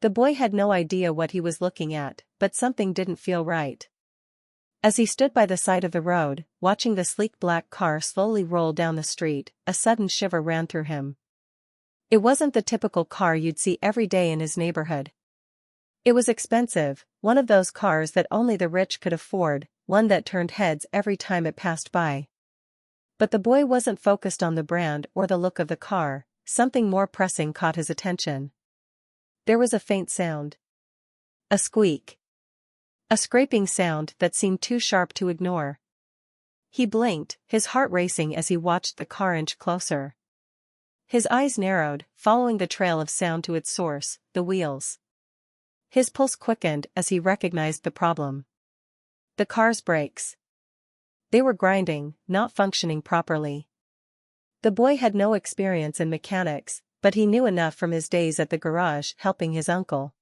The boy had no idea what he was looking at, but something didn't feel right. As he stood by the side of the road, watching the sleek black car slowly roll down the street, a sudden shiver ran through him. It wasn't the typical car you'd see every day in his neighborhood. It was expensive, one of those cars that only the rich could afford, one that turned heads every time it passed by. But the boy wasn't focused on the brand or the look of the car, something more pressing caught his attention. There was a faint sound. A squeak. A scraping sound that seemed too sharp to ignore. He blinked, his heart racing as he watched the car inch closer. His eyes narrowed, following the trail of sound to its source, the wheels. His pulse quickened as he recognized the problem. The car's brakes. They were grinding, not functioning properly. The boy had no experience in mechanics, but he knew enough from his days at the garage helping his uncle.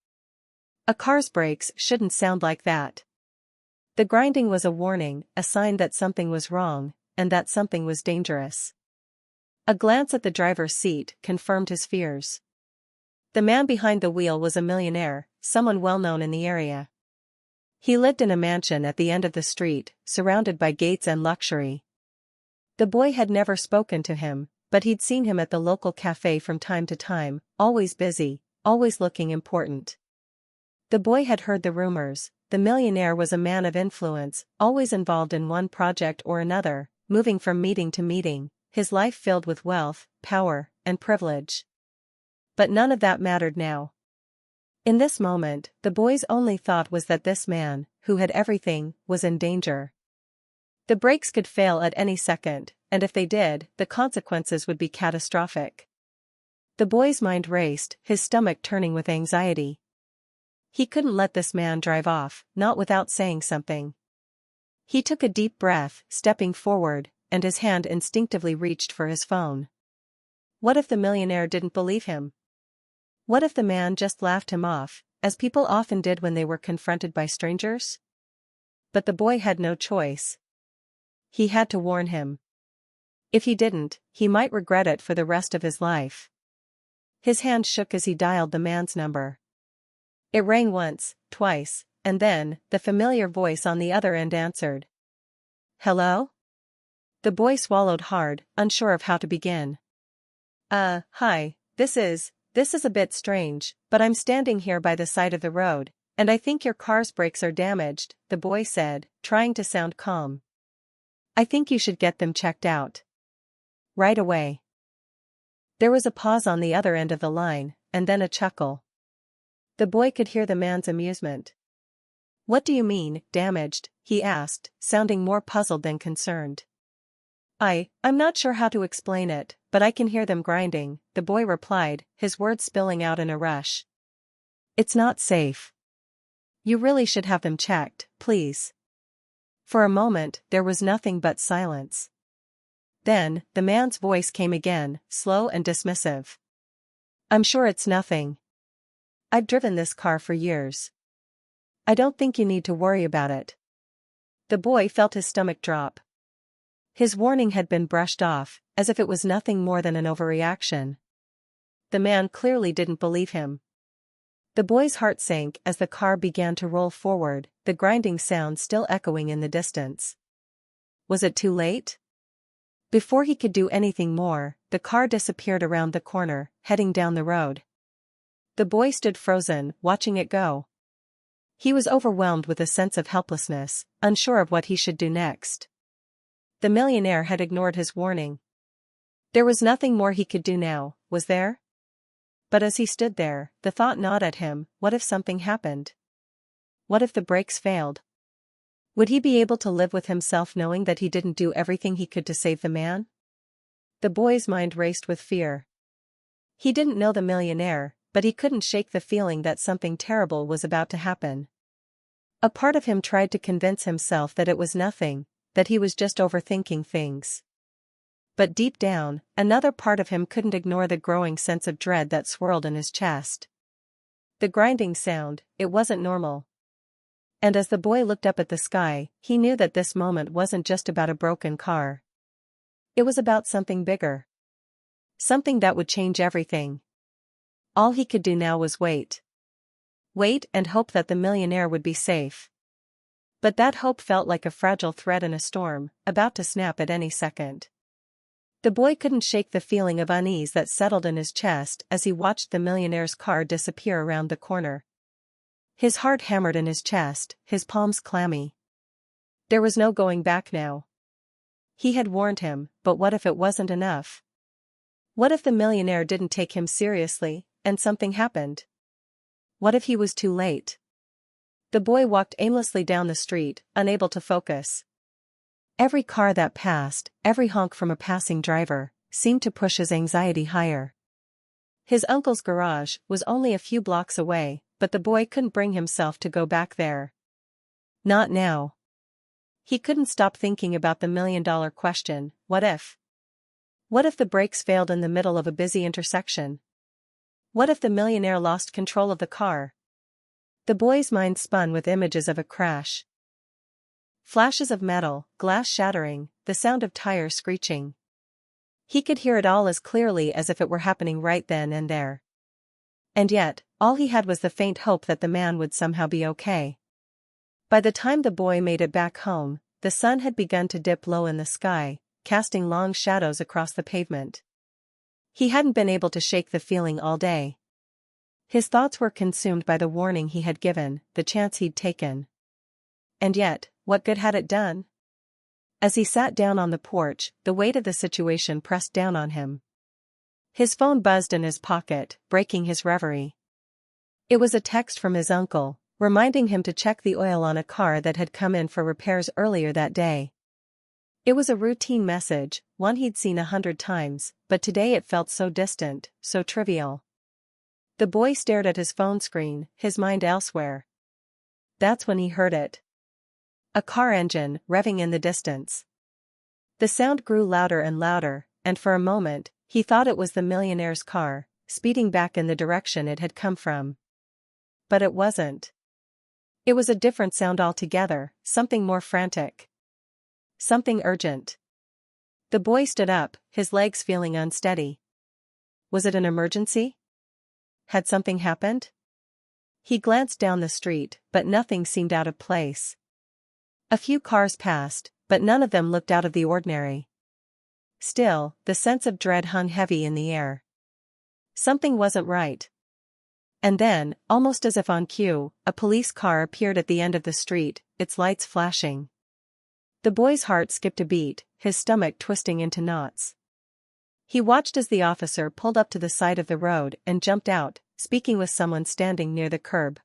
A car's brakes shouldn't sound like that. The grinding was a warning, a sign that something was wrong, and that something was dangerous. A glance at the driver's seat confirmed his fears. The man behind the wheel was a millionaire, someone well known in the area. He lived in a mansion at the end of the street, surrounded by gates and luxury. The boy had never spoken to him, but he'd seen him at the local cafe from time to time, always busy, always looking important. The boy had heard the rumors. The millionaire was a man of influence, always involved in one project or another, moving from meeting to meeting, his life filled with wealth, power, and privilege. But none of that mattered now. In this moment, the boy's only thought was that this man, who had everything, was in danger. The brakes could fail at any second, and if they did, the consequences would be catastrophic. The boy's mind raced, his stomach turning with anxiety. He couldn't let this man drive off, not without saying something. He took a deep breath, stepping forward, and his hand instinctively reached for his phone. What if the millionaire didn't believe him? What if the man just laughed him off, as people often did when they were confronted by strangers? But the boy had no choice. He had to warn him. If he didn't, he might regret it for the rest of his life. His hand shook as he dialed the man's number. It rang once, twice, and then, the familiar voice on the other end answered. Hello? The boy swallowed hard, unsure of how to begin. Hi, this is a bit strange, but I'm standing here by the side of the road, and I think your car's brakes are damaged, the boy said, trying to sound calm. I think you should get them checked out. Right away. There was a pause on the other end of the line, and then a chuckle. The boy could hear the man's amusement. What do you mean, damaged? He asked, sounding more puzzled than concerned. I'm not sure how to explain it, but I can hear them grinding, the boy replied, his words spilling out in a rush. It's not safe. You really should have them checked, please. For a moment, there was nothing but silence. Then, the man's voice came again, slow and dismissive. I'm sure it's nothing. I've driven this car for years. I don't think you need to worry about it. The boy felt his stomach drop. His warning had been brushed off, as if it was nothing more than an overreaction. The man clearly didn't believe him. The boy's heart sank as the car began to roll forward, the grinding sound still echoing in the distance. Was it too late? Before he could do anything more, the car disappeared around the corner, heading down the road. The boy stood frozen, watching it go. He was overwhelmed with a sense of helplessness, unsure of what he should do next. The millionaire had ignored his warning. There was nothing more he could do now, was there? But as he stood there, the thought gnawed at him, what if something happened? What if the brakes failed? Would he be able to live with himself knowing that he didn't do everything he could to save the man? The boy's mind raced with fear. He didn't know the millionaire, but he couldn't shake the feeling that something terrible was about to happen. A part of him tried to convince himself that it was nothing, that he was just overthinking things. But deep down, another part of him couldn't ignore the growing sense of dread that swirled in his chest. The grinding sound, it wasn't normal. And as the boy looked up at the sky, he knew that this moment wasn't just about a broken car. It was about something bigger. Something that would change everything. All he could do now was wait. wait and hope that the millionaire would be safe. But that hope felt like a fragile thread in a storm, about to snap at any second. The boy couldn't shake the feeling of unease that settled in his chest as he watched the millionaire's car disappear around the corner. His heart hammered in his chest, his palms clammy. There was no going back now. He had warned him, but what if it wasn't enough? What if the millionaire didn't take him seriously, and something happened? What if he was too late? The boy walked aimlessly down the street, unable to focus. Every car that passed, every honk from a passing driver, seemed to push his anxiety higher. His uncle's garage was only a few blocks away, but the boy couldn't bring himself to go back there. Not now. He couldn't stop thinking about the million-dollar question, what if? What if the brakes failed in the middle of a busy intersection? What if the millionaire lost control of the car? The boy's mind spun with images of a crash. Flashes of metal, glass shattering, the sound of tires screeching. He could hear it all as clearly as if it were happening right then and there. And yet, all he had was the faint hope that the man would somehow be okay. By the time the boy made it back home, the sun had begun to dip low in the sky, casting long shadows across the pavement. He hadn't been able to shake the feeling all day. His thoughts were consumed by the warning he had given, the chance he'd taken. And yet, what good had it done? As he sat down on the porch, the weight of the situation pressed down on him. His phone buzzed in his pocket, breaking his reverie. It was a text from his uncle, reminding him to check the oil on a car that had come in for repairs earlier that day. It was a routine message, one he'd seen 100 times, but today it felt so distant, so trivial. The boy stared at his phone screen, his mind elsewhere. That's when he heard it. A car engine, revving in the distance. The sound grew louder and louder, and for a moment, he thought it was the millionaire's car, speeding back in the direction it had come from. But it wasn't. It was a different sound altogether, something more frantic. Something urgent. The boy stood up, his legs feeling unsteady. Was it an emergency? Had something happened? He glanced down the street, but nothing seemed out of place. A few cars passed, but none of them looked out of the ordinary. Still, the sense of dread hung heavy in the air. Something wasn't right. And then, almost as if on cue, a police car appeared at the end of the street, its lights flashing. The boy's heart skipped a beat, his stomach twisting into knots. He watched as the officer pulled up to the side of the road and jumped out, speaking with someone standing near the curb.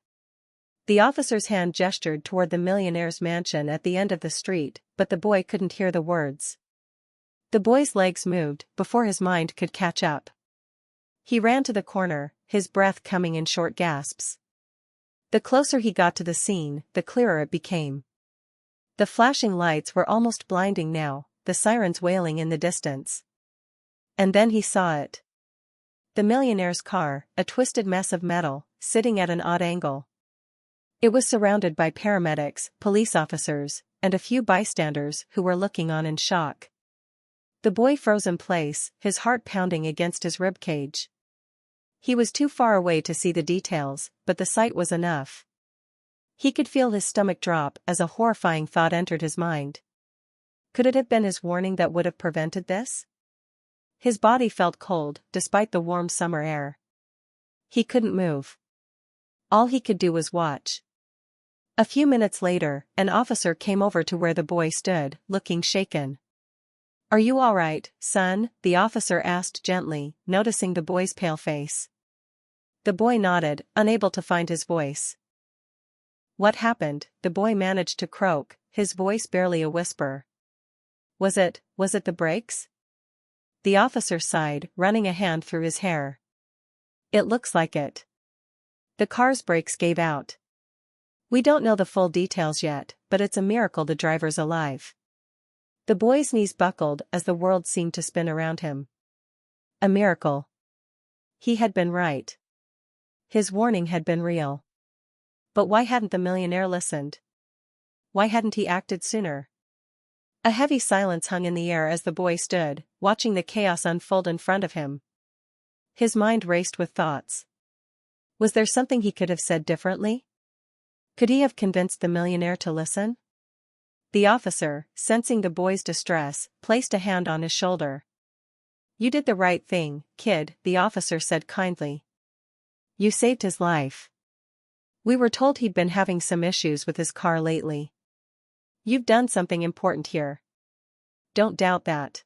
The officer's hand gestured toward the millionaire's mansion at the end of the street, but the boy couldn't hear the words. The boy's legs moved before his mind could catch up. He ran to the corner, his breath coming in short gasps. The closer he got to the scene, the clearer it became. The flashing lights were almost blinding now, the sirens wailing in the distance. And then he saw it. The millionaire's car, a twisted mess of metal, sitting at an odd angle. It was surrounded by paramedics, police officers, and a few bystanders who were looking on in shock. The boy froze in place, his heart pounding against his ribcage. He was too far away to see the details, but the sight was enough. He could feel his stomach drop as a horrifying thought entered his mind. Could it have been his warning that would have prevented this? His body felt cold, despite the warm summer air. He couldn't move. All he could do was watch. A few minutes later, an officer came over to where the boy stood, looking shaken. "Are you all right, son?" the officer asked gently, noticing the boy's pale face. The boy nodded, unable to find his voice. "What happened?" the boy managed to croak, his voice barely a whisper. Was it the brakes?" The officer sighed, running a hand through his hair. "It looks like it. The car's brakes gave out. We don't know the full details yet, but it's a miracle the driver's alive." The boy's knees buckled as the world seemed to spin around him. A miracle. He had been right. His warning had been real. But why hadn't the millionaire listened? Why hadn't he acted sooner? A heavy silence hung in the air as the boy stood, watching the chaos unfold in front of him. His mind raced with thoughts. Was there something he could have said differently? Could he have convinced the millionaire to listen? The officer, sensing the boy's distress, placed a hand on his shoulder. "You did the right thing, kid," the officer said kindly. "You saved his life. We were told he'd been having some issues with his car lately. You've done something important here. Don't doubt that."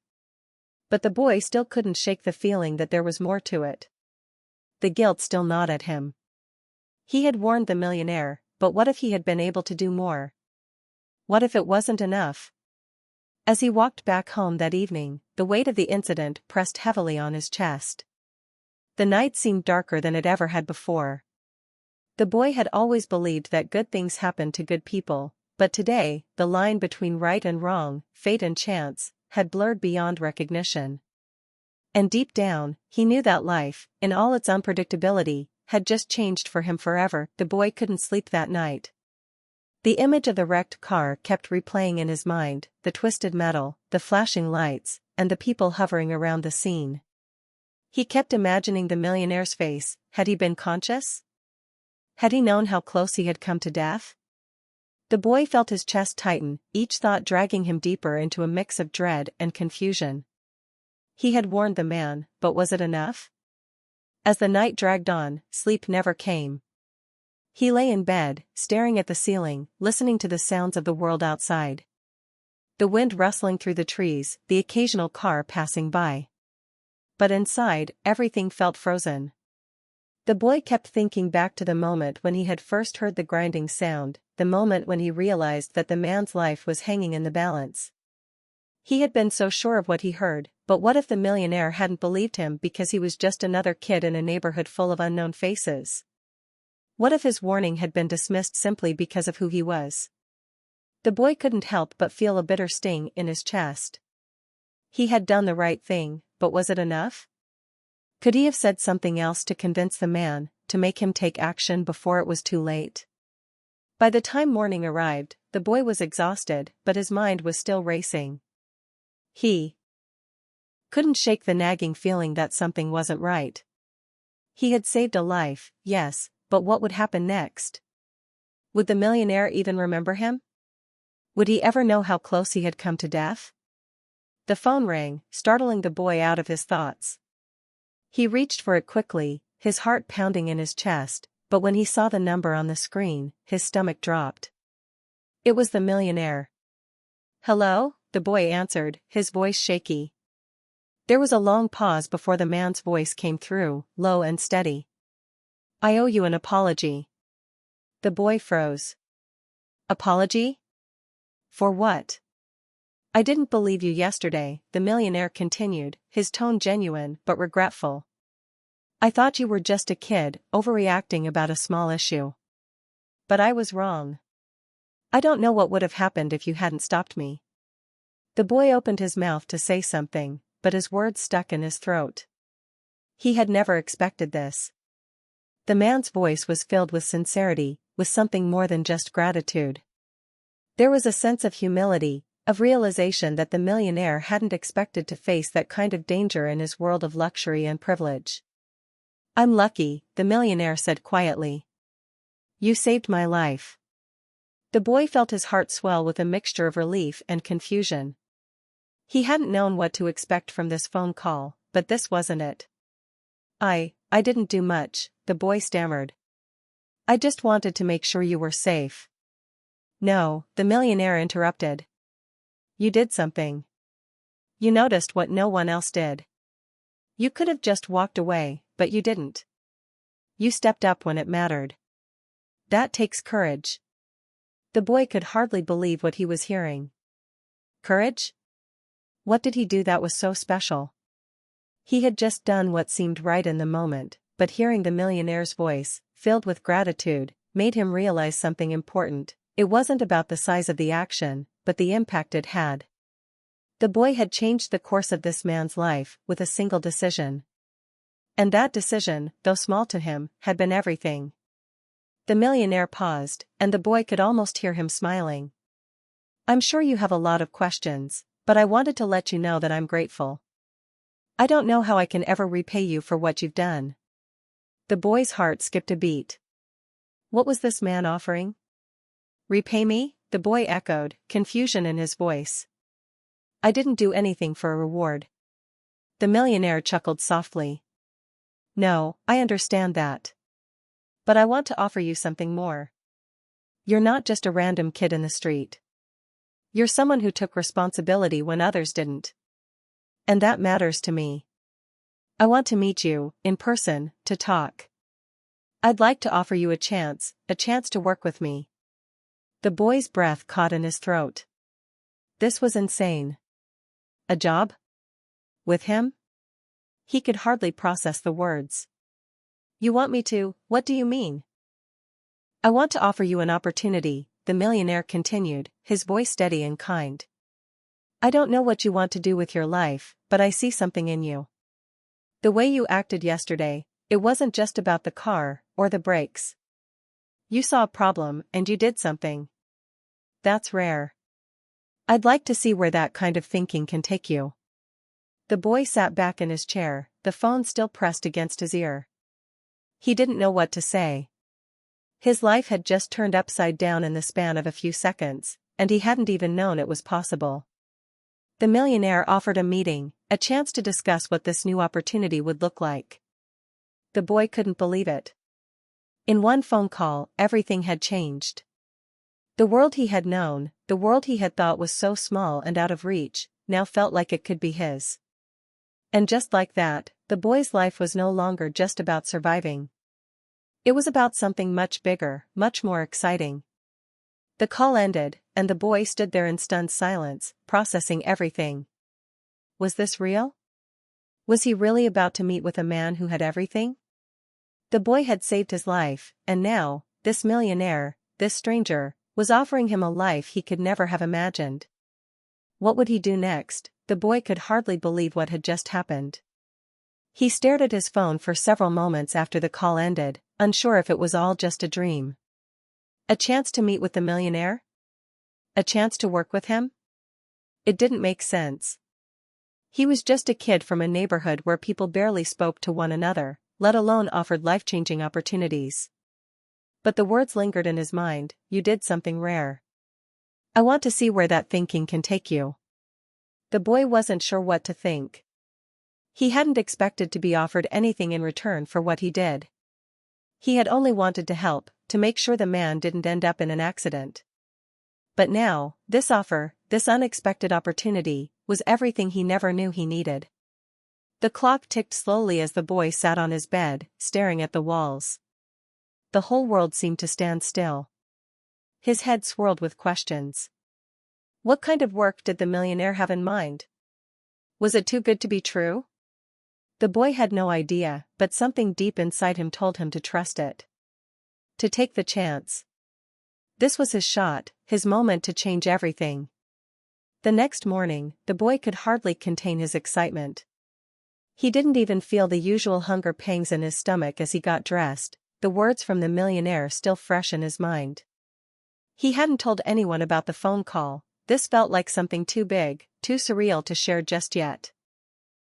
But the boy still couldn't shake the feeling that there was more to it. The guilt still gnawed at him. He had warned the millionaire, but what if he had been able to do more? What if it wasn't enough? As he walked back home that evening, the weight of the incident pressed heavily on his chest. The night seemed darker than it ever had before. The boy had always believed that good things happened to good people, but today, the line between right and wrong, fate and chance, had blurred beyond recognition. And deep down, he knew that life, in all its unpredictability, had just changed for him forever. The boy couldn't sleep that night. The image of the wrecked car kept replaying in his mind, the twisted metal, the flashing lights, and the people hovering around the scene. He kept imagining the millionaire's face. Had he been conscious? Had he known how close he had come to death? The boy felt his chest tighten, each thought dragging him deeper into a mix of dread and confusion. He had warned the man, but was it enough? As the night dragged on, sleep never came. He lay in bed, staring at the ceiling, listening to the sounds of the world outside. The wind rustling through the trees, the occasional car passing by. But inside, everything felt frozen. The boy kept thinking back to the moment when he had first heard the grinding sound, the moment when he realized that the man's life was hanging in the balance. He had been so sure of what he heard, but what if the millionaire hadn't believed him because he was just another kid in a neighborhood full of unknown faces? What if his warning had been dismissed simply because of who he was? The boy couldn't help but feel a bitter sting in his chest. He had done the right thing, but was it enough? Could he have said something else to convince the man, to make him take action before it was too late? By the time morning arrived, the boy was exhausted, but his mind was still racing. He couldn't shake the nagging feeling that something wasn't right. He had saved a life, yes, but what would happen next? Would the millionaire even remember him? Would he ever know how close he had come to death? The phone rang, startling the boy out of his thoughts. He reached for it quickly, his heart pounding in his chest, but when he saw the number on the screen, his stomach dropped. It was the millionaire. "Hello?" the boy answered, his voice shaky. There was a long pause before the man's voice came through, low and steady. "I owe you an apology." The boy froze. "Apology? For what?" "I didn't believe you yesterday," the millionaire continued, his tone genuine but regretful. "I thought you were just a kid, overreacting about a small issue. But I was wrong. I don't know what would have happened if you hadn't stopped me." The boy opened his mouth to say something, but his words stuck in his throat. He had never expected this. The man's voice was filled with sincerity, with something more than just gratitude. There was a sense of humility, of realization that the millionaire hadn't expected to face that kind of danger in his world of luxury and privilege. "I'm lucky," the millionaire said quietly. "You saved my life." The boy felt his heart swell with a mixture of relief and confusion. He hadn't known what to expect from this phone call, but this wasn't it. I didn't do much," the boy stammered. "I just wanted to make sure you were safe." "No," the millionaire interrupted. "You did something. You noticed what no one else did. You could have just walked away, but you didn't. You stepped up when it mattered. That takes courage." The boy could hardly believe what he was hearing. Courage? What did he do that was so special? He had just done what seemed right in the moment, but hearing the millionaire's voice, filled with gratitude, made him realize something important. It wasn't about the size of the action, but the impact it had. The boy had changed the course of this man's life with a single decision. And that decision, though small to him, had been everything. The millionaire paused, and the boy could almost hear him smiling. "I'm sure you have a lot of questions, but I wanted to let you know that I'm grateful. I don't know how I can ever repay you for what you've done. The boy's heart skipped a beat. What was this man offering? Repay me? The boy echoed, confusion in his voice. I didn't do anything for a reward. The millionaire chuckled softly. No, I understand that. But I want to offer you something more. You're not just a random kid in the street. You're someone who took responsibility when others didn't. And that matters to me. I want to meet you, in person, to talk. I'd like to offer you a chance to work with me. The boy's breath caught in his throat. This was insane. A job? With him? He could hardly process the words. You want me to? What do you mean? I want to offer you an opportunity, the millionaire continued, his voice steady and kind. I don't know what you want to do with your life, but I see something in you. The way you acted yesterday, it wasn't just about the car, or the brakes. You saw a problem and you did something. That's rare. I'd like to see where that kind of thinking can take you. The boy sat back in his chair, the phone still pressed against his ear. He didn't know what to say. His life had just turned upside down in the span of a few seconds, and he hadn't even known it was possible. The millionaire offered a meeting, a chance to discuss what this new opportunity would look like. The boy couldn't believe it. In one phone call, everything had changed. The world he had known, the world he had thought was so small and out of reach, now felt like it could be his. And just like that, the boy's life was no longer just about surviving. It was about something much bigger, much more exciting. The call ended, and the boy stood there in stunned silence, processing everything. Was this real? Was he really about to meet with a man who had everything? The boy had saved his life, and now, this millionaire, this stranger, was offering him a life he could never have imagined. What would he do next? The boy could hardly believe what had just happened. He stared at his phone for several moments after the call ended, unsure if it was all just a dream. A chance to meet with the millionaire? A chance to work with him? It didn't make sense. He was just a kid from a neighborhood where people barely spoke to one another, let alone offered life-changing opportunities. But the words lingered in his mind, you did something rare. I want to see where that thinking can take you. The boy wasn't sure what to think. He hadn't expected to be offered anything in return for what he did. He had only wanted to help, to make sure the man didn't end up in an accident. But now, this offer, this unexpected opportunity, was everything he never knew he needed. The clock ticked slowly as the boy sat on his bed, staring at the walls. The whole world seemed to stand still. His head swirled with questions. What kind of work did the millionaire have in mind? Was it too good to be true? The boy had no idea, but something deep inside him told him to trust it. To take the chance. This was his shot, his moment to change everything. The next morning, the boy could hardly contain his excitement. He didn't even feel the usual hunger pangs in his stomach as he got dressed, the words from the millionaire still fresh in his mind. He hadn't told anyone about the phone call. This felt like something too big, too surreal to share just yet.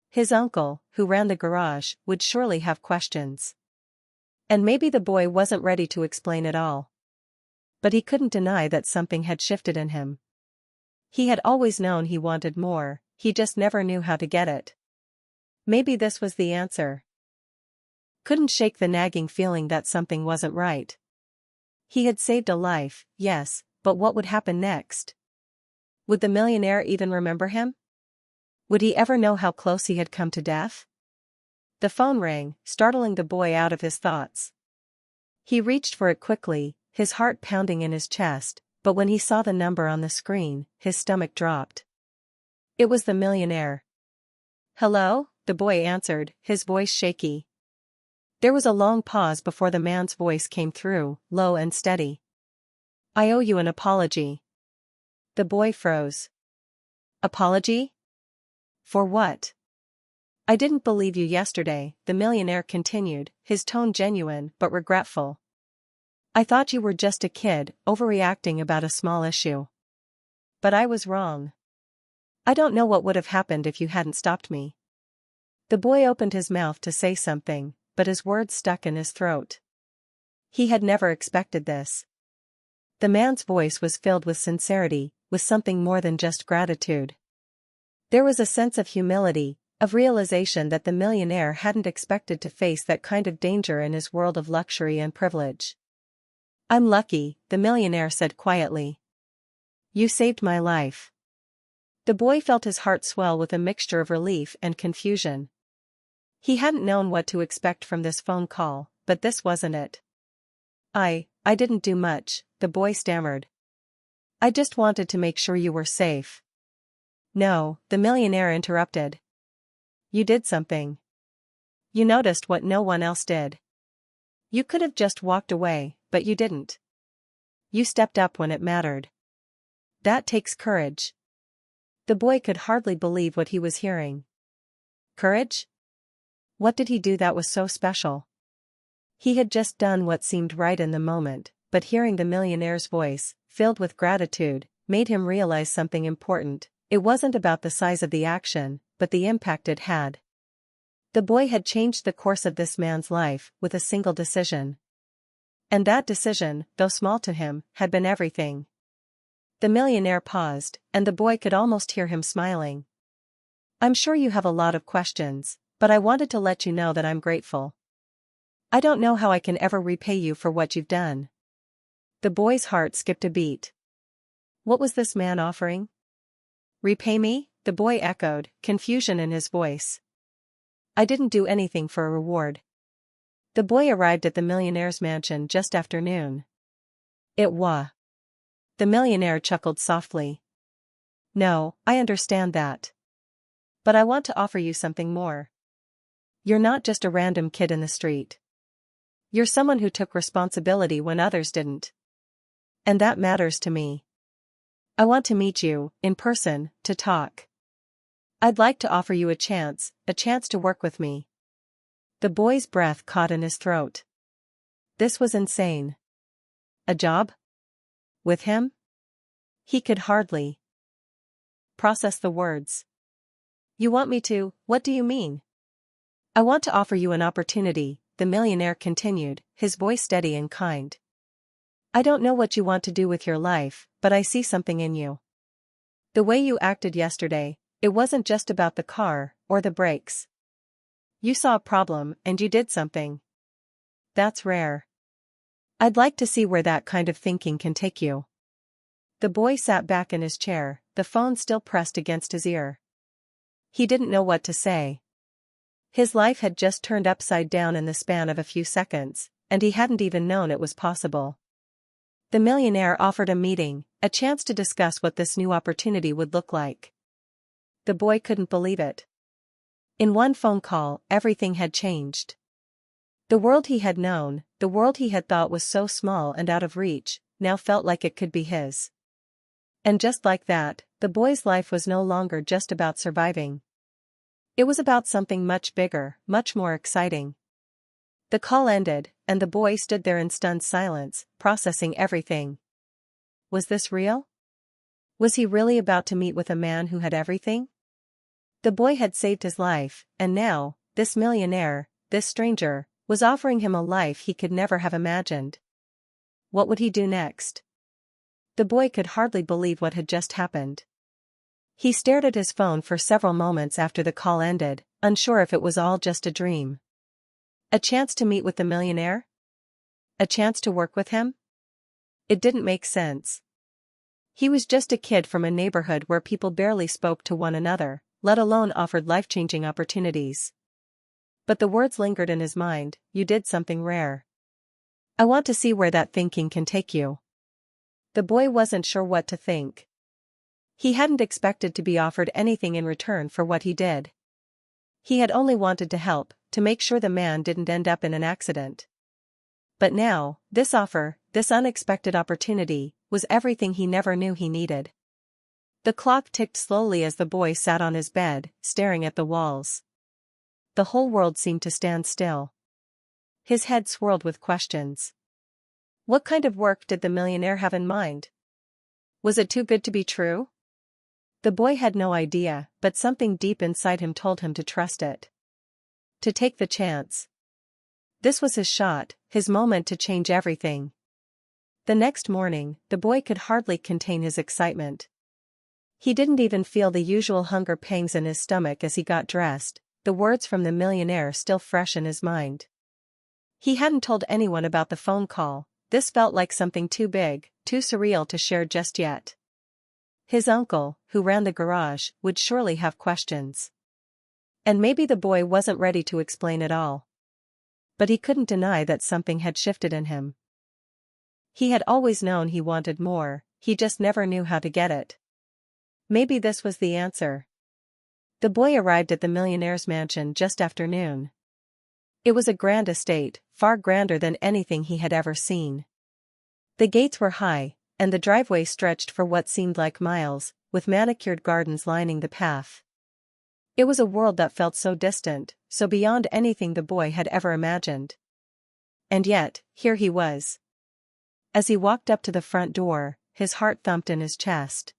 His uncle, who ran the garage, would surely have questions. And maybe the boy wasn't ready to explain it all. But he couldn't deny that something had shifted in him. He had always known he wanted more, he just never knew how to get it. Maybe this was the answer. Couldn't shake the nagging feeling that something wasn't right. He had saved a life, yes, but what would happen next? Would the millionaire even remember him? Would he ever know how close he had come to death? The phone rang, startling the boy out of his thoughts. He reached for it quickly, his heart pounding in his chest, but when he saw the number on the screen, his stomach dropped. It was the millionaire. Hello? The boy answered, his voice shaky. There was a long pause before the man's voice came through, low and steady. I owe you an apology. The boy froze. Apology? For what? I didn't believe you yesterday, the millionaire continued, his tone genuine but regretful. I thought you were just a kid, overreacting about a small issue. But I was wrong. I don't know what would have happened if you hadn't stopped me. The boy opened his mouth to say something, but his words stuck in his throat. He had never expected this. The man's voice was filled with sincerity, with something more than just gratitude. There was a sense of humility, of realization that the millionaire hadn't expected to face that kind of danger in his world of luxury and privilege. "I'm lucky," the millionaire said quietly. "You saved my life." The boy felt his heart swell with a mixture of relief and confusion. He hadn't known what to expect from this phone call, but this wasn't it. I didn't do much," the boy stammered. "I just wanted to make sure you were safe." "No," the millionaire interrupted. "You did something. You noticed what no one else did. You could have just walked away, but you didn't. You stepped up when it mattered. That takes courage." The boy could hardly believe what he was hearing. Courage? What did he do that was so special? He had just done what seemed right in the moment, but hearing the millionaire's voice, filled with gratitude, made him realize something important. It wasn't about the size of the action, but the impact it had. The boy had changed the course of this man's life with a single decision. And that decision, though small to him, had been everything. The millionaire paused, and the boy could almost hear him smiling. "I'm sure you have a lot of questions, but I wanted to let you know that I'm grateful. I don't know how I can ever repay you for what you've done." The boy's heart skipped a beat. What was this man offering? "Repay me?" the boy echoed, confusion in his voice. "I didn't do anything for a reward." The boy arrived at the millionaire's mansion just after noon. "It wa." The millionaire chuckled softly. "No, I understand that. But I want to offer you something more. You're not just a random kid in the street. You're someone who took responsibility when others didn't. And that matters to me. I want to meet you, in person, to talk. I'd like to offer you a chance to work with me." The boy's breath caught in his throat. This was insane. A job? With him? He could hardly process the words. "You want me to? What do you mean?" "I want to offer you an opportunity," the millionaire continued, his voice steady and kind. "I don't know what you want to do with your life, but I see something in you. The way you acted yesterday, it wasn't just about the car, or the brakes. You saw a problem, and you did something. That's rare. I'd like to see where that kind of thinking can take you." The boy sat back in his chair, the phone still pressed against his ear. He didn't know what to say. His life had just turned upside down in the span of a few seconds, and he hadn't even known it was possible. The millionaire offered a meeting, a chance to discuss what this new opportunity would look like. The boy couldn't believe it. In one phone call, everything had changed. The world he had known, the world he had thought was so small and out of reach, now felt like it could be his. And just like that, the boy's life was no longer just about surviving. It was about something much bigger, much more exciting. The call ended, and the boy stood there in stunned silence, processing everything. Was this real? Was he really about to meet with a man who had everything? The boy had saved his life, and now, this millionaire, this stranger, was offering him a life he could never have imagined. What would he do next? The boy could hardly believe what had just happened. He stared at his phone for several moments after the call ended, unsure if it was all just a dream. A chance to meet with the millionaire? A chance to work with him? It didn't make sense. He was just a kid from a neighborhood where people barely spoke to one another, let alone offered life-changing opportunities. But the words lingered in his mind, "You did something rare. I want to see where that thinking can take you." The boy wasn't sure what to think. He hadn't expected to be offered anything in return for what he did. He had only wanted to help, to make sure the man didn't end up in an accident. But now, this offer, this unexpected opportunity, was everything he never knew he needed. The clock ticked slowly as the boy sat on his bed, staring at the walls. The whole world seemed to stand still. His head swirled with questions. What kind of work did the millionaire have in mind? Was it too good to be true? The boy had no idea, but something deep inside him told him to trust it. To take the chance. This was his shot, his moment to change everything. The next morning, the boy could hardly contain his excitement. He didn't even feel the usual hunger pangs in his stomach as he got dressed, the words from the millionaire still fresh in his mind. He hadn't told anyone about the phone call. This felt like something too big, too surreal to share just yet. His uncle, who ran the garage, would surely have questions. And maybe the boy wasn't ready to explain it all. But he couldn't deny that something had shifted in him. He had always known he wanted more, he just never knew how to get it. Maybe this was the answer. The boy arrived at the millionaire's mansion just after noon. It was a grand estate, far grander than anything he had ever seen. The gates were high, and the driveway stretched for what seemed like miles, with manicured gardens lining the path. It was a world that felt so distant, so beyond anything the boy had ever imagined. And yet, here he was. As he walked up to the front door, his heart thumped in his chest.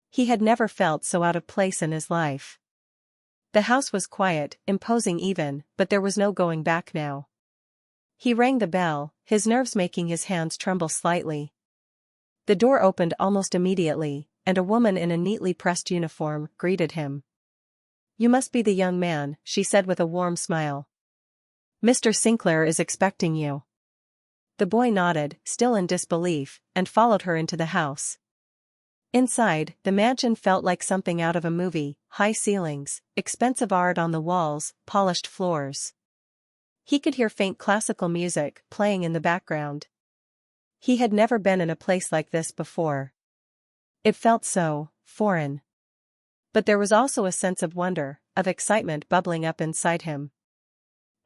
He had never felt so out of place in his life. The house was quiet, imposing even, but there was no going back now. He rang the bell, his nerves making his hands tremble slightly. The door opened almost immediately, and a woman in a neatly pressed uniform greeted him. "You must be the young man," she said with a warm smile. "Mr. Sinclair is expecting you." The boy nodded, still in disbelief, and followed her into the house. Inside, the mansion felt like something out of a movie, high ceilings, expensive art on the walls, polished floors. He could hear faint classical music playing in the background. He had never been in a place like this before. It felt so foreign. But there was also a sense of wonder, of excitement bubbling up inside him.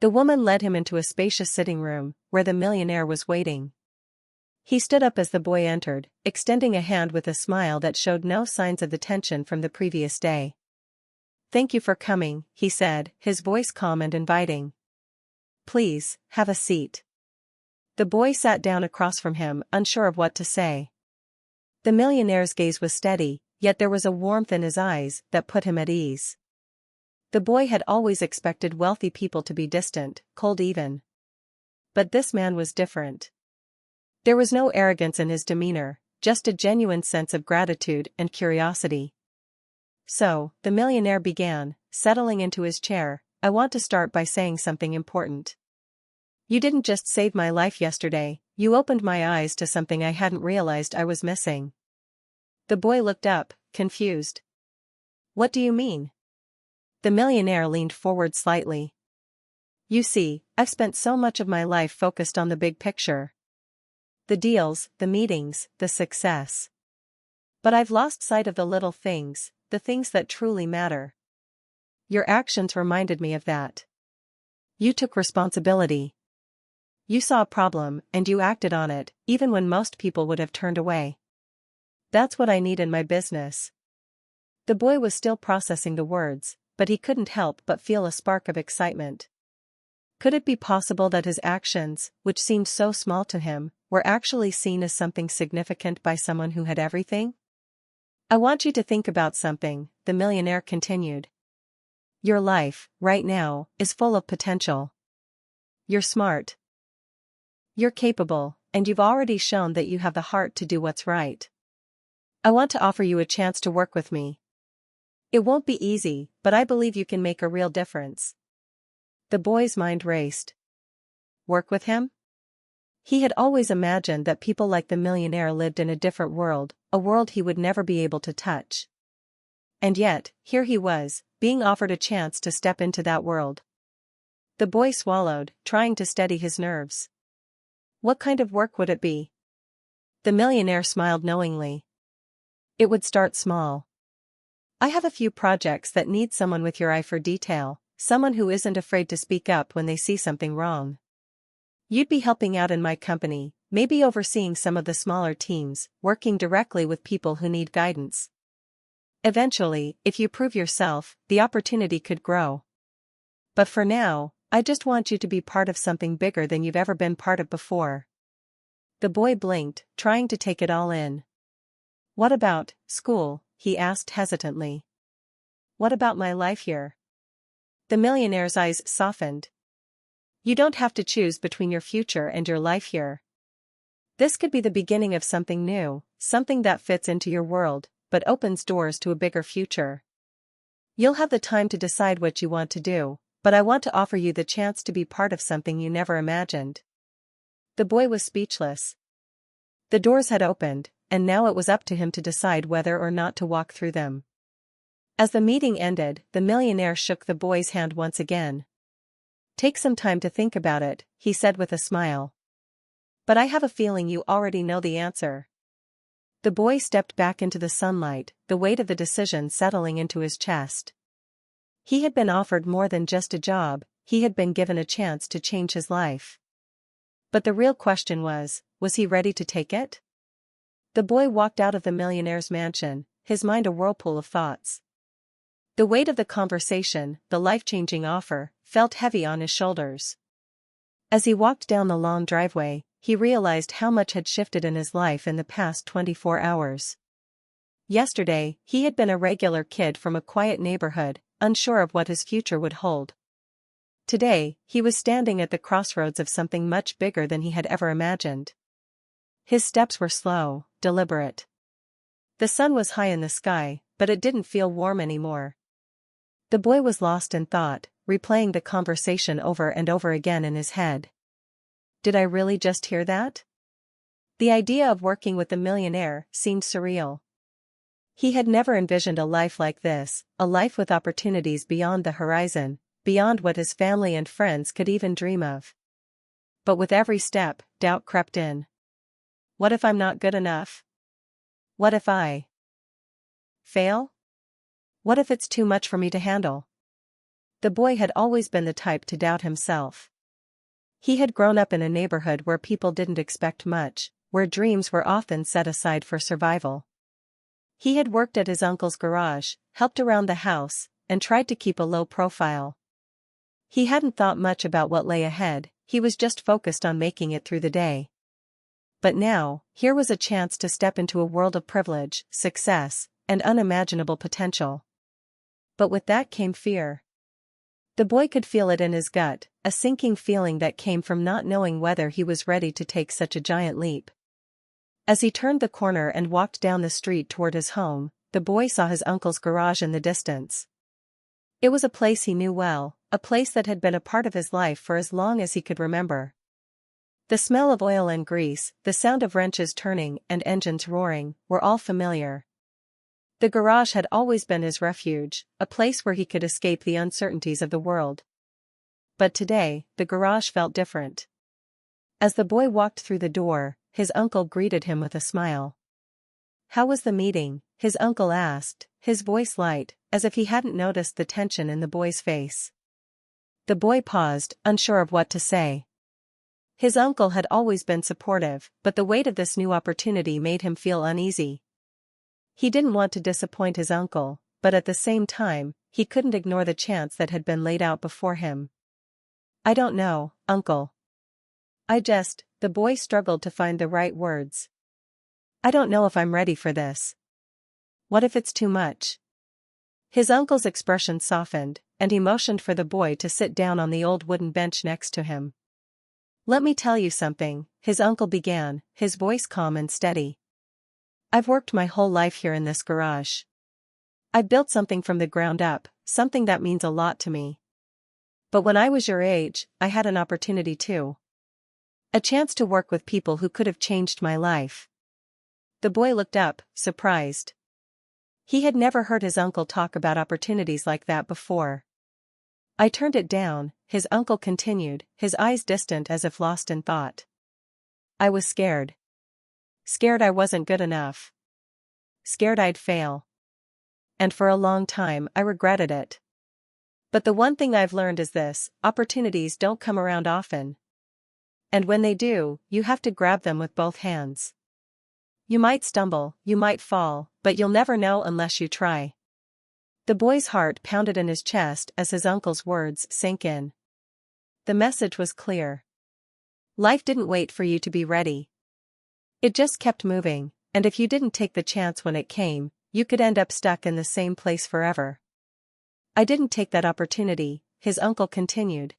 The woman led him into a spacious sitting room, where the millionaire was waiting. He stood up as the boy entered, extending a hand with a smile that showed no signs of the tension from the previous day. "Thank you for coming," he said, his voice calm and inviting. "Please, have a seat." The boy sat down across from him, unsure of what to say. The millionaire's gaze was steady, yet there was a warmth in his eyes that put him at ease. The boy had always expected wealthy people to be distant, cold even. But this man was different. There was no arrogance in his demeanor, just a genuine sense of gratitude and curiosity. So, the millionaire began, settling into his chair. "I want to start by saying something important. You didn't just save my life yesterday, you opened my eyes to something I hadn't realized I was missing." The boy looked up, confused. "What do you mean?" The millionaire leaned forward slightly. "You see, I've spent so much of my life focused on the big picture. The deals, the meetings, the success. But I've lost sight of the little things, the things that truly matter. Your actions reminded me of that. You took responsibility. You saw a problem, and you acted on it, even when most people would have turned away. That's what I need in my business." The boy was still processing the words, but he couldn't help but feel a spark of excitement. Could it be possible that his actions, which seemed so small to him, were actually seen as something significant by someone who had everything? "I want you to think about something," the millionaire continued. "Your life, right now, is full of potential. You're smart. You're capable, and you've already shown that you have the heart to do what's right. I want to offer you a chance to work with me. It won't be easy, but I believe you can make a real difference." The boy's mind raced. Work with him? He had always imagined that people like the millionaire lived in a different world, a world he would never be able to touch. And yet, here he was, being offered a chance to step into that world. The boy swallowed, trying to steady his nerves. What kind of work would it be? The millionaire smiled knowingly. It would start small. I have a few projects that need someone with your eye for detail, someone who isn't afraid to speak up when they see something wrong. You'd be helping out in my company, maybe overseeing some of the smaller teams, working directly with people who need guidance. Eventually, if you prove yourself, the opportunity could grow. But for now, I just want you to be part of something bigger than you've ever been part of before." The boy blinked, trying to take it all in. "What about school?" he asked hesitantly. "What about my life here?" The millionaire's eyes softened. You don't have to choose between your future and your life here. This could be the beginning of something new, something that fits into your world, but opens doors to a bigger future. You'll have the time to decide what you want to do, but I want to offer you the chance to be part of something you never imagined. The boy was speechless. The doors had opened, and now it was up to him to decide whether or not to walk through them. As the meeting ended, the millionaire shook the boy's hand once again. "Take some time to think about it," he said with a smile. "But I have a feeling you already know the answer." The boy stepped back into the sunlight, the weight of the decision settling into his chest. He had been offered more than just a job, he had been given a chance to change his life. But the real question was he ready to take it? The boy walked out of the millionaire's mansion, his mind a whirlpool of thoughts. The weight of the conversation, the life-changing offer, felt heavy on his shoulders. As he walked down the long driveway, he realized how much had shifted in his life in the past 24 hours. Yesterday, he had been a regular kid from a quiet neighborhood, unsure of what his future would hold. Today, he was standing at the crossroads of something much bigger than he had ever imagined. His steps were slow, deliberate. The sun was high in the sky, but it didn't feel warm anymore. The boy was lost in thought, replaying the conversation over and over again in his head. Did I really just hear that? The idea of working with the millionaire seemed surreal. He had never envisioned a life like this, a life with opportunities beyond the horizon, beyond what his family and friends could even dream of. But with every step, doubt crept in. What if I'm not good enough? What if I fail? What if it's too much for me to handle? The boy had always been the type to doubt himself. He had grown up in a neighborhood where people didn't expect much, where dreams were often set aside for survival. He had worked at his uncle's garage, helped around the house, and tried to keep a low profile. He hadn't thought much about what lay ahead, he was just focused on making it through the day. But now, here was a chance to step into a world of privilege, success, and unimaginable potential. But with that came fear. The boy could feel it in his gut, a sinking feeling that came from not knowing whether he was ready to take such a giant leap. As he turned the corner and walked down the street toward his home, the boy saw his uncle's garage in the distance. It was a place he knew well, a place that had been a part of his life for as long as he could remember. The smell of oil and grease, the sound of wrenches turning and engines roaring, were all familiar. The garage had always been his refuge, a place where he could escape the uncertainties of the world. But today, the garage felt different. As the boy walked through the door, his uncle greeted him with a smile. "How was the meeting?" his uncle asked, his voice light, as if he hadn't noticed the tension in the boy's face. The boy paused, unsure of what to say. His uncle had always been supportive, but the weight of this new opportunity made him feel uneasy. He didn't want to disappoint his uncle, but at the same time, he couldn't ignore the chance that had been laid out before him. "I don't know, Uncle. The boy struggled to find the right words. "I don't know if I'm ready for this. What if it's too much?" His uncle's expression softened, and he motioned for the boy to sit down on the old wooden bench next to him. "Let me tell you something," his uncle began, his voice calm and steady. "I've worked my whole life here in this garage. I've built something from the ground up, something that means a lot to me. But when I was your age, I had an opportunity too. A chance to work with people who could have changed my life." The boy looked up, surprised. He had never heard his uncle talk about opportunities like that before. "I turned it down," his uncle continued, his eyes distant as if lost in thought. "I was scared. Scared I wasn't good enough. Scared I'd fail. And for a long time I regretted it. But the one thing I've learned is this: opportunities don't come around often. And when they do, you have to grab them with both hands. You might stumble, you might fall, but you'll never know unless you try." The boy's heart pounded in his chest as his uncle's words sank in. The message was clear. Life didn't wait for you to be ready. It just kept moving, and if you didn't take the chance when it came, you could end up stuck in the same place forever. "I didn't take that opportunity," his uncle continued.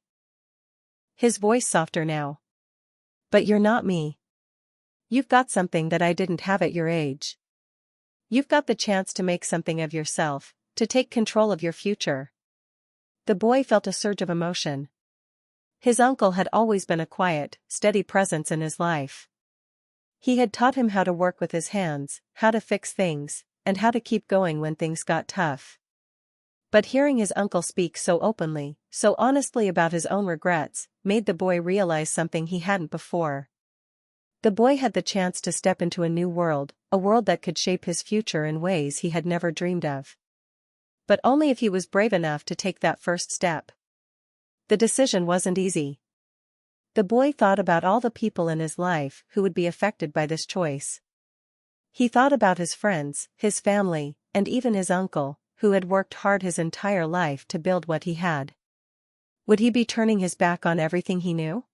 his voice softer now. But you're not me. You've got something that I didn't have at your age. You've got the chance to make something of yourself, to take control of your future. The boy felt a surge of emotion. His uncle had always been a quiet, steady presence in his life. He had taught him how to work with his hands, how to fix things, and how to keep going when things got tough. But hearing his uncle speak so openly, so honestly about his own regrets, made the boy realize something he hadn't before. The boy had the chance to step into a new world, a world that could shape his future in ways he had never dreamed of. But only if he was brave enough to take that first step. The decision wasn't easy. The boy thought about all the people in his life who would be affected by this choice. He thought about his friends, his family, and even his uncle, who had worked hard his entire life to build what he had. Would he be turning his back on everything he knew?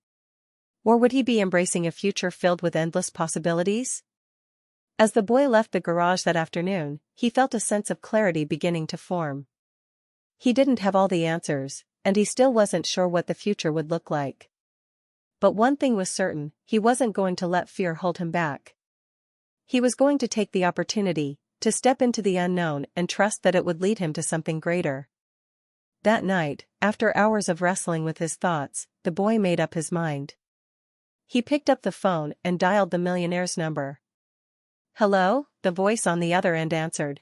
Or would he be embracing a future filled with endless possibilities? As the boy left the garage that afternoon, he felt a sense of clarity beginning to form. He didn't have all the answers, and he still wasn't sure what the future would look like. But one thing was certain, he wasn't going to let fear hold him back. He was going to take the opportunity, to step into the unknown and trust that it would lead him to something greater. That night, after hours of wrestling with his thoughts, the boy made up his mind. He picked up the phone and dialed the millionaire's number. "Hello?" the voice on the other end answered.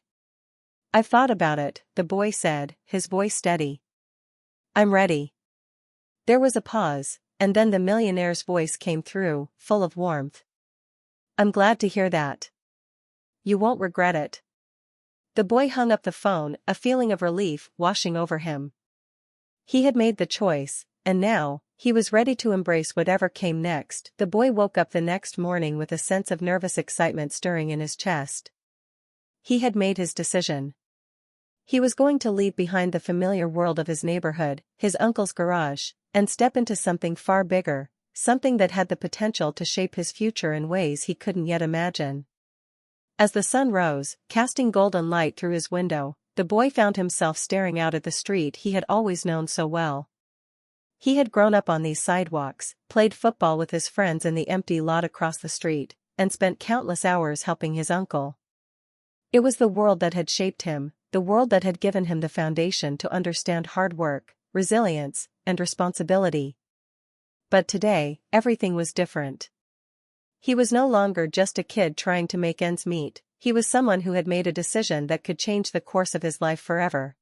"I've thought about it," the boy said, his voice steady. "I'm ready." There was a pause, and then the millionaire's voice came through, full of warmth. "I'm glad to hear that. You won't regret it." The boy hung up the phone, a feeling of relief washing over him. He had made the choice, and now, he was ready to embrace whatever came next. The boy woke up the next morning with a sense of nervous excitement stirring in his chest. He had made his decision. He was going to leave behind the familiar world of his neighborhood, his uncle's garage, and step into something far bigger, something that had the potential to shape his future in ways he couldn't yet imagine. As the sun rose, casting golden light through his window, the boy found himself staring out at the street he had always known so well. He had grown up on these sidewalks, played football with his friends in the empty lot across the street, and spent countless hours helping his uncle. It was the world that had shaped him, the world that had given him the foundation to understand hard work, resilience, and responsibility. But today, everything was different. He was no longer just a kid trying to make ends meet, he was someone who had made a decision that could change the course of his life forever.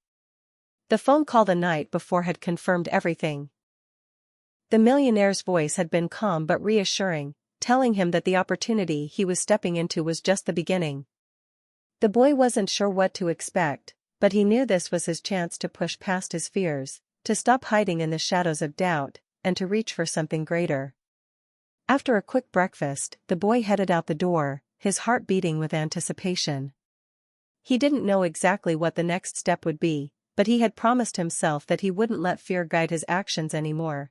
The phone call the night before had confirmed everything. The millionaire's voice had been calm but reassuring, telling him that the opportunity he was stepping into was just the beginning. The boy wasn't sure what to expect, but he knew this was his chance to push past his fears, to stop hiding in the shadows of doubt, and to reach for something greater. After a quick breakfast, the boy headed out the door, his heart beating with anticipation. He didn't know exactly what the next step would be, but he had promised himself that he wouldn't let fear guide his actions anymore.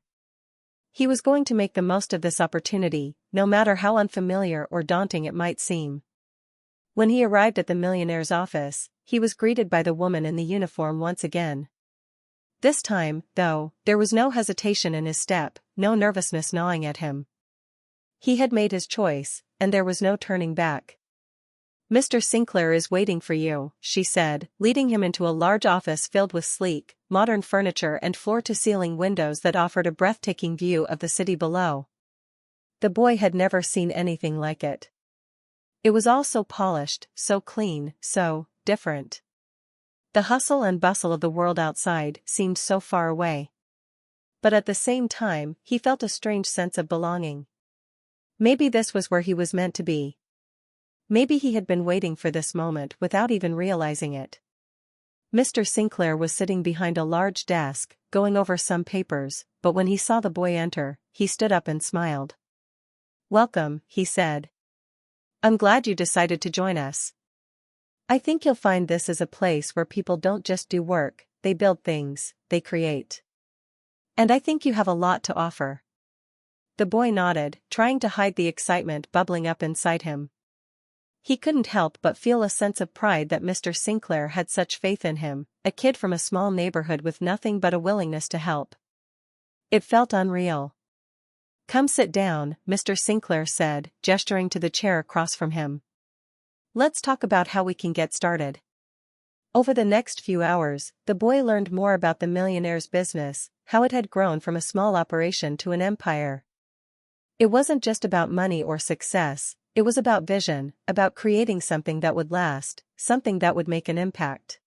He was going to make the most of this opportunity, no matter how unfamiliar or daunting it might seem. When he arrived at the millionaire's office, he was greeted by the woman in the uniform once again. This time, though, there was no hesitation in his step, no nervousness gnawing at him. He had made his choice, and there was no turning back. "Mr. Sinclair is waiting for you," she said, leading him into a large office filled with sleek, modern furniture and floor-to-ceiling windows that offered a breathtaking view of the city below. The boy had never seen anything like it. It was all so polished, so clean, so different. The hustle and bustle of the world outside seemed so far away. But at the same time, he felt a strange sense of belonging. Maybe this was where he was meant to be. Maybe he had been waiting for this moment without even realizing it. Mr. Sinclair was sitting behind a large desk, going over some papers, but when he saw the boy enter, he stood up and smiled. "Welcome," he said. "I'm glad you decided to join us. I think you'll find this is a place where people don't just do work, they build things, they create. And I think you have a lot to offer." The boy nodded, trying to hide the excitement bubbling up inside him. He couldn't help but feel a sense of pride that Mr. Sinclair had such faith in him, a kid from a small neighborhood with nothing but a willingness to help. It felt unreal. "Come sit down," Mr. Sinclair said, gesturing to the chair across from him. "Let's talk about how we can get started." Over the next few hours, the boy learned more about the Millionaire's business, how it had grown from a small operation to an empire. It wasn't just about money or success, it was about vision, about creating something that would last, something that would make an impact.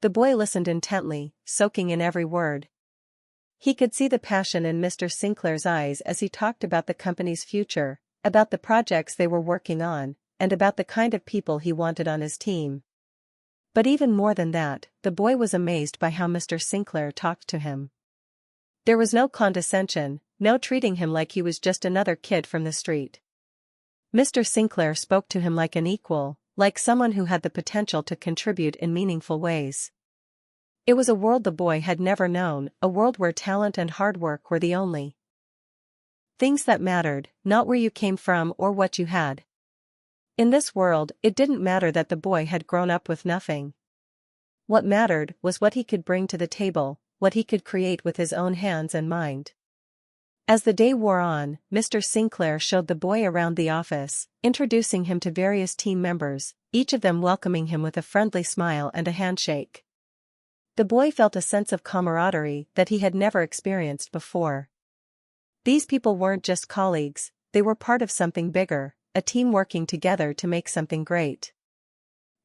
The boy listened intently, soaking in every word. He could see the passion in Mr. Sinclair's eyes as he talked about the company's future, about the projects they were working on, and about the kind of people he wanted on his team. But even more than that, the boy was amazed by how Mr. Sinclair talked to him. There was no condescension, no treating him like he was just another kid from the street. Mr. Sinclair spoke to him like an equal, like someone who had the potential to contribute in meaningful ways. It was a world the boy had never known, a world where talent and hard work were the only things that mattered, not where you came from or what you had. In this world, it didn't matter that the boy had grown up with nothing. What mattered was what he could bring to the table, what he could create with his own hands and mind. As the day wore on, Mr. Sinclair showed the boy around the office, introducing him to various team members, each of them welcoming him with a friendly smile and a handshake. The boy felt a sense of camaraderie that he had never experienced before. These people weren't just colleagues, they were part of something bigger, a team working together to make something great.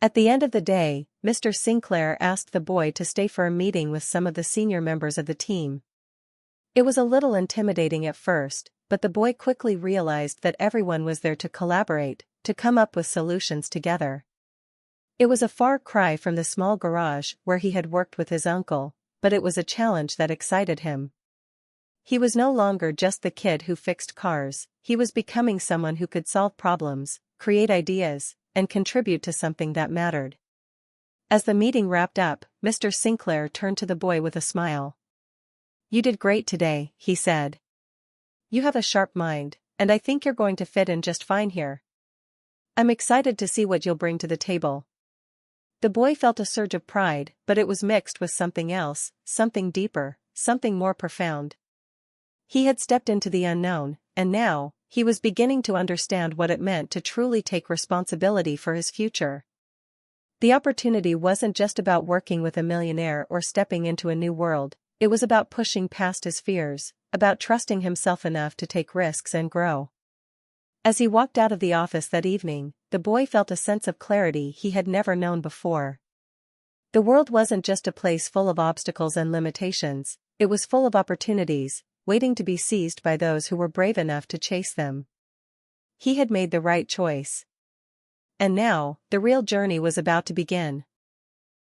At the end of the day, Mr. Sinclair asked the boy to stay for a meeting with some of the senior members of the team. It was a little intimidating at first, but the boy quickly realized that everyone was there to collaborate, to come up with solutions together. It was a far cry from the small garage where he had worked with his uncle, but it was a challenge that excited him. He was no longer just the kid who fixed cars, he was becoming someone who could solve problems, create ideas, and contribute to something that mattered. As the meeting wrapped up, Mr. Sinclair turned to the boy with a smile. "You did great today," he said. "You have a sharp mind, and I think you're going to fit in just fine here. I'm excited to see what you'll bring to the table." The boy felt a surge of pride, but it was mixed with something else, something deeper, something more profound. He had stepped into the unknown, and now, he was beginning to understand what it meant to truly take responsibility for his future. The opportunity wasn't just about working with a millionaire or stepping into a new world, it was about pushing past his fears, about trusting himself enough to take risks and grow. As he walked out of the office that evening, the boy felt a sense of clarity he had never known before. The world wasn't just a place full of obstacles and limitations, it was full of opportunities, waiting to be seized by those who were brave enough to chase them. He had made the right choice. And now, the real journey was about to begin.